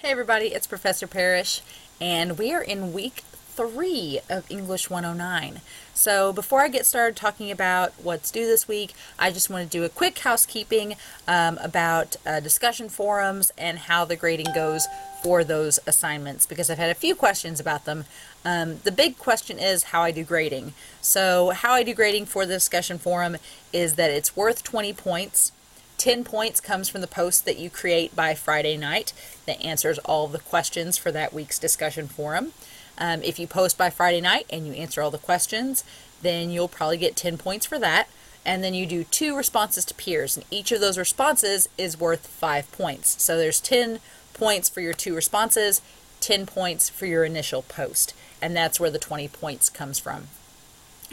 Hey everybody, it's Professor Parish, and we are in week 3 of English 109. So before I get started talking about what's due this week, I just want to do a quick housekeeping about discussion forums and how the grading goes for those assignments, because I've had a few questions about them. The big question is how I do grading. So how I do grading for the discussion forum is that it's worth 20 points. 10 points comes from the post that you create by Friday night that answers all of the questions for that week's discussion forum. If you post by Friday night and you answer all the questions, then you'll probably get 10 points for that. And then you do 2 responses to peers, and each of those responses is worth 5 points. So there's 10 points for your 2 responses, 10 points for your initial post, and that's where the 20 points comes from.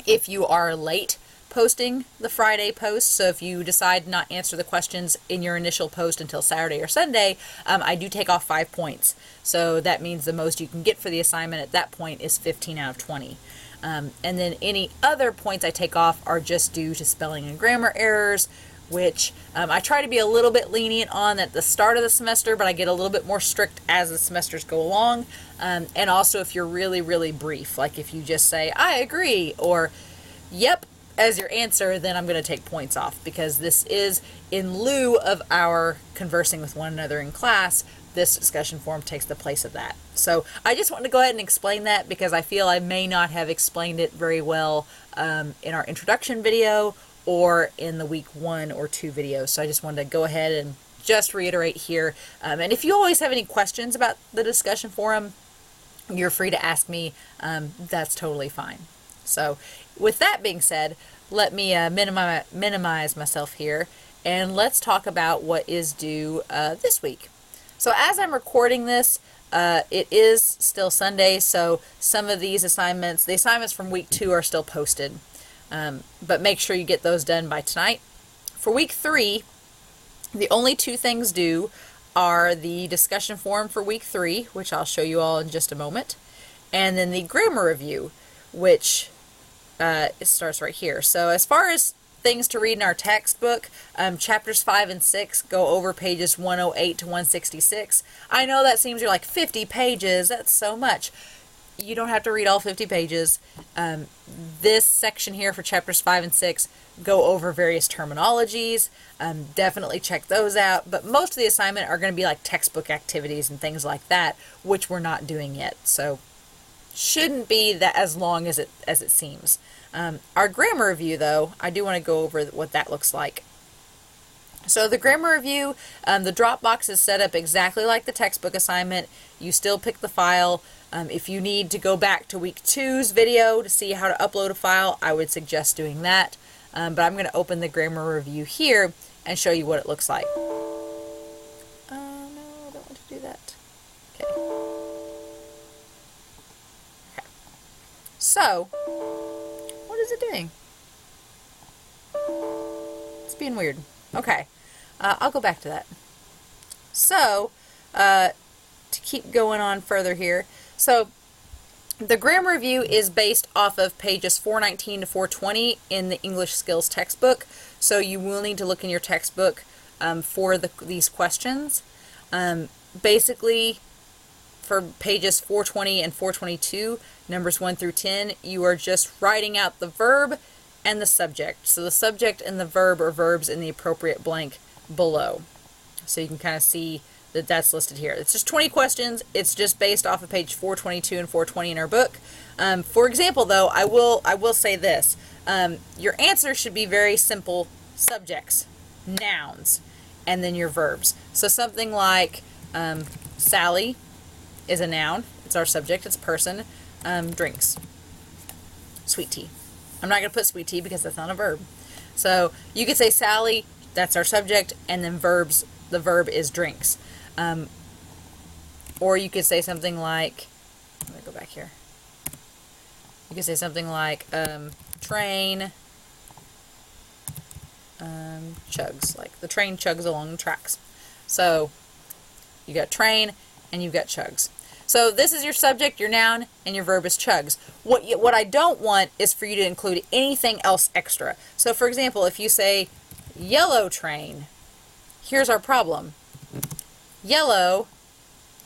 If you are late posting the Friday post, so if you decide not answer the questions in your initial post until Saturday or Sunday, I do take off 5 points. So that means the most you can get for the assignment at that point is 15 out of 20. And then any other points I take off are just due to spelling and grammar errors, which I try to be a little bit lenient on at the start of the semester, but I get a little bit more strict as the semesters go along. And also if you're really, really brief, like if you just say, I agree, or yep, as your answer, then I'm going to take points off, because this is in lieu of our conversing with one another in class. This discussion forum takes the place of that. So I just want to go ahead and explain that, because I feel I may not have explained it very well in our introduction video or in the week 1 or 2 videos. So I just wanted to go ahead and just reiterate here. And if you always have any questions about the discussion forum, you're free to ask me. That's totally fine. So with that being said, let me minimize myself here, and let's talk about what is due this week. So as I'm recording this, it is still Sunday, so some of these assignments, the assignments from week 2 are still posted, but make sure you get those done by tonight. For week 3, the only 2 things due are the discussion forum for week 3, which I'll show you all in just a moment, and then the grammar review, which it starts right here. So as far as things to read in our textbook, chapters 5 and 6 go over pages 108 to 166. I know that seems, you're like, 50 pages, that's so much. You don't have to read all 50 pages. This section here for chapters 5 and 6 go over various terminologies. Definitely check those out, but most of the assignment are going to be like textbook activities and things like that, which we're not doing yet. So shouldn't be that as long as it seems. Our grammar review, though, I do want to go over what that looks like. So the grammar review, the Dropbox is set up exactly like the textbook assignment. You still pick the file. If you need to go back to week 2's video to see how to upload a file, I would suggest doing that. But I'm going to open the grammar review here and show you what it looks like. No, I don't want to do that. Okay. So, what is it doing? It's being weird. Okay, I'll go back to that. So, to keep going on further here, so the grammar review is based off of pages 419 to 420 in the English Skills textbook, so you will need to look in your textbook for these questions. Basically, for pages 420 and 422, numbers 1 through 10, you are just writing out the verb and the subject. So the subject and the verb are verbs in the appropriate blank below. So you can kind of see that that's listed here. It's just 20 questions. It's just based off of page 422 and 420 in our book. For example, though, I will say this. Your answer should be very simple: subjects, nouns, and then your verbs. So something like Sally is a noun. It's our subject. It's a person. Drinks. Sweet tea. I'm not going to put sweet tea because that's not a verb. So you could say Sally, that's our subject, and then verbs, the verb is drinks. Or you could say something like, let me go back here. You could say something like train chugs, like the train chugs along the tracks. So you got train and you've got chugs. So this is your subject, your noun, and your verb is chugs. What I don't want is for you to include anything else extra. So for example, if you say yellow train, here's our problem. Yellow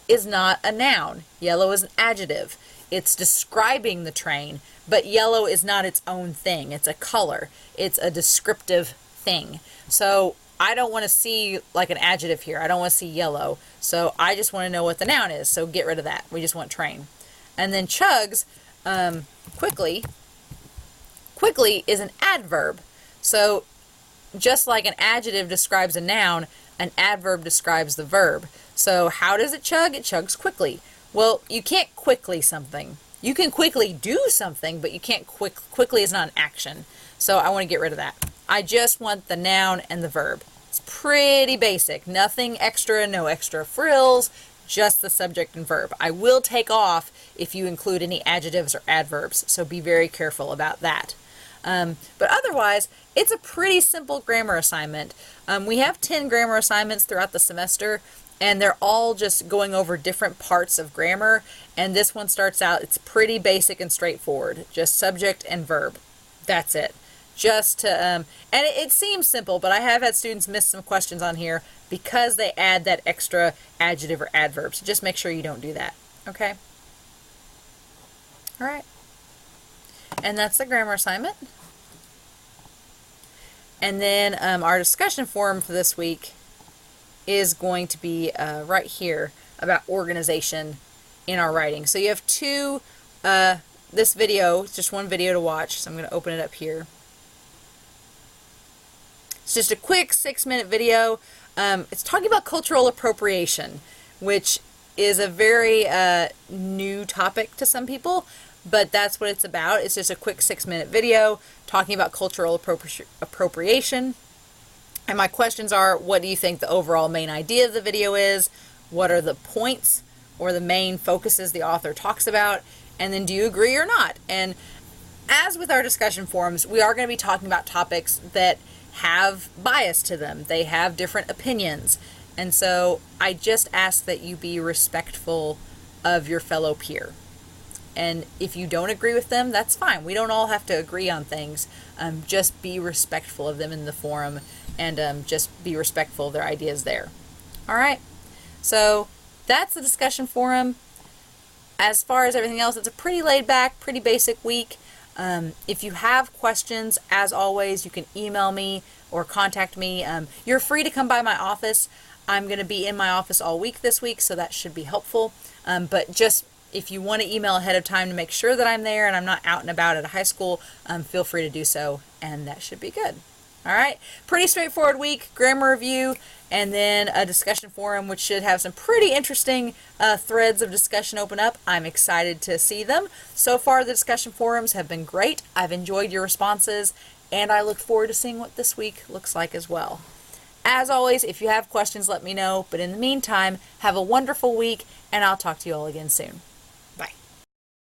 is not a noun. Yellow is an adjective. It's describing the train, but yellow is not its own thing. It's a color. It's a descriptive thing. So I don't want to see like an adjective here. I don't want to see yellow. So I just want to know what the noun is. So get rid of that. We just want train. And then chugs, quickly is an adverb. So just like an adjective describes a noun, an adverb describes the verb. So how does it chug? It chugs quickly. Well, you can't quickly something. You can quickly do something, but you can't quickly is not an action. So I want to get rid of that. I just want the noun and the verb. It's pretty basic. Nothing extra, no extra frills, just the subject and verb. I will take off if you include any adjectives or adverbs, so be very careful about that. But otherwise, it's a pretty simple grammar assignment. We have 10 grammar assignments throughout the semester, and they're all just going over different parts of grammar, and this one starts out, it's pretty basic and straightforward, just subject and verb. That's it. Just to, and it seems simple, but I have had students miss some questions on here because they add that extra adjective or adverb, so just make sure you don't do that, okay? All right. And that's the grammar assignment. And then our discussion forum for this week is going to be right here about organization in our writing. So you have this video, it's just one video to watch, so I'm going to open it up here. It's just a quick 6-minute video. It's talking about cultural appropriation, which is a very new topic to some people, but that's what it's about. It's just a quick 6-minute video talking about cultural appropriation. And my questions are, what do you think the overall main idea of the video is? What are the points or the main focuses the author talks about? And then do you agree or not? And as with our discussion forums, we are going to be talking about topics that have bias to them. They have different opinions. And so I just ask that you be respectful of your fellow peer. And if you don't agree with them, that's fine. We don't all have to agree on things. Just be respectful of them in the forum, and just be respectful of their ideas there. All right. So that's the discussion forum. As far as everything else, it's a pretty laid back, pretty basic week. If you have questions, as always, you can email me or contact me. You're free to come by my office. I'm going to be in my office all week this week, so that should be helpful. But just if you want to email ahead of time to make sure that I'm there and I'm not out and about at a high school, feel free to do so, and that should be good. All right, pretty straightforward week, grammar review, and then a discussion forum, which should have some pretty interesting threads of discussion open up. I'm excited to see them. So far, the discussion forums have been great. I've enjoyed your responses, and I look forward to seeing what this week looks like as well. As always, if you have questions, let me know. But in the meantime, have a wonderful week, and I'll talk to you all again soon.